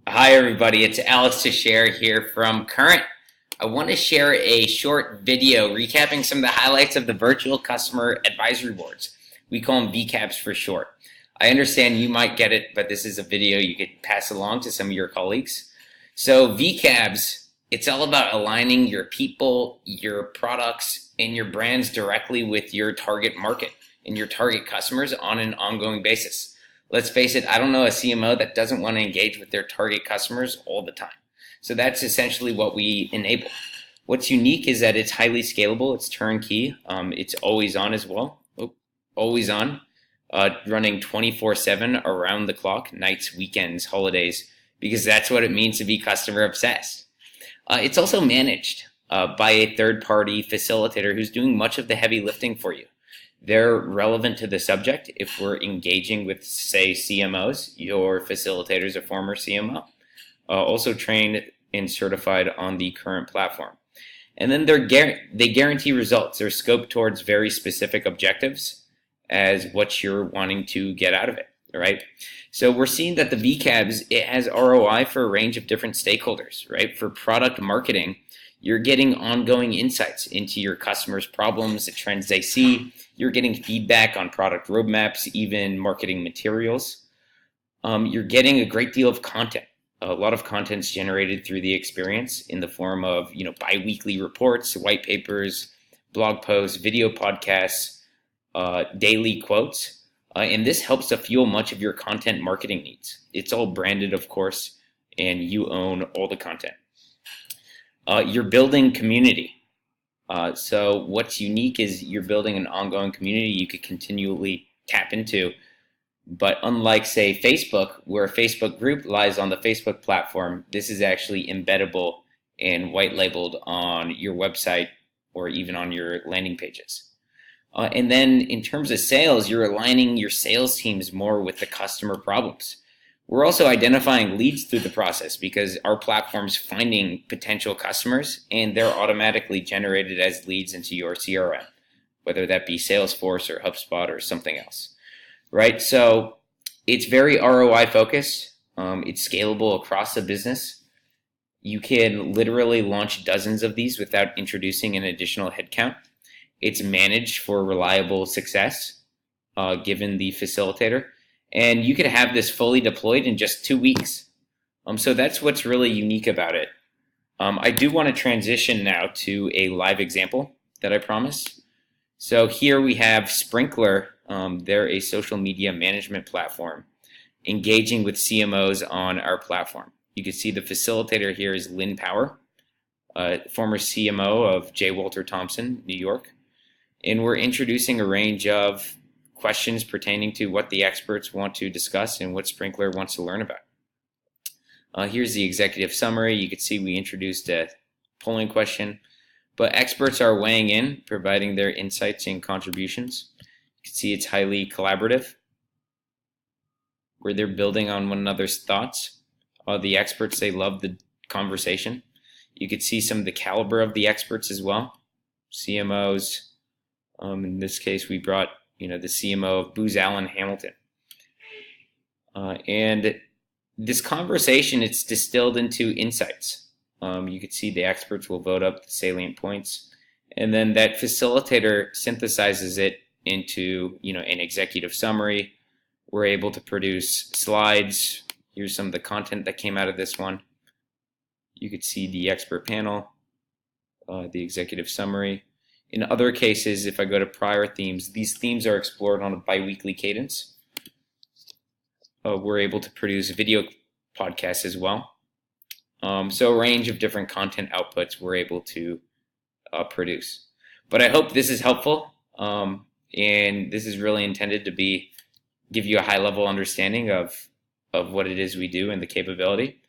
Hi, everybody. It's Alex Teixeira here from Current. I want to share a short video recapping some of the highlights of the Virtual Customer Advisory Boards. We call them VCABs for short. I understand you might get it, but this is a video you could pass along to some of your colleagues. So VCABs, it's all about aligning your people, your products, and your brands directly with your target market and your target customers on an ongoing basis. Let's face it, I don't know a CMO that doesn't want to engage with their target customers all the time. So that's essentially what we enable. What's unique is that it's highly scalable, it's turnkey, it's always on as well, always on, running 24/7 around the clock, nights, weekends, holidays, because that's what it means to be customer obsessed. It's also managed by a third-party facilitator who's doing much of the heavy lifting for you. They're relevant to the subject if we're engaging with, say, CMOs. Your facilitator is a former CMO, also trained and certified on the Current platform. And then they guarantee results. They're scoped towards very specific objectives as what you're wanting to get out of it, right? So we're seeing that the VCABs, it has ROI for a range of different stakeholders, right? For product marketing, you're getting ongoing insights into your customers' problems, the trends they see. You're getting feedback on product roadmaps, even marketing materials. You're getting a great deal of content. A lot of content's generated through the experience in the form of, bi-weekly reports, white papers, blog posts, video podcasts, daily quotes. And this helps to fuel much of your content marketing needs. It's all branded, of course, and you own all the content. You're building community. So what's unique is you're building an ongoing community you could continually tap into. But unlike, say, Facebook, where a Facebook group lies on the Facebook platform, this is actually embeddable and white labeled on your website or even on your landing pages. And then in terms of sales, you're aligning your sales teams more with the customer problems. We're also identifying leads through the process because our platform's finding potential customers and they're automatically generated as leads into your CRM, whether that be Salesforce or HubSpot or something else, right? So it's very ROI focused. It's scalable across the business. You can literally launch dozens of these without introducing an additional headcount. It's managed for reliable success, given the facilitator. And you could have this fully deployed in just 2 weeks. So that's what's really unique about it. I do want to transition now to a live example that I promised. So here we have Sprinklr. They're a social media management platform engaging with CMOs on our platform. You can see the facilitator here is Lynn Power, former CMO of J. Walter Thompson, New York. And we're introducing a range of questions pertaining to what the experts want to discuss and what Sprinklr wants to learn about. Here's the executive summary. You can see we introduced a polling question, but experts are weighing in, providing their insights and contributions. You can see it's highly collaborative, where they're building on one another's thoughts. The experts, they love the conversation. You could see some of the caliber of the experts as well. CMOs, in this case, we brought the CMO of Booz Allen Hamilton. And this conversation, it's distilled into insights. You could see the experts will vote up the salient points. And then that facilitator synthesizes it into, an executive summary. We're able to produce slides. Here's some of the content that came out of this one. You could see the expert panel, the executive summary. In other cases, if I go to prior themes, these themes are explored on a bi-weekly cadence. We're able to produce video podcasts as well. So a range of different content outputs we're able to produce. But I hope this is helpful, and this is really intended to give you a high-level understanding of what it is we do and the capability.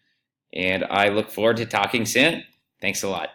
And I look forward to talking soon. Thanks a lot.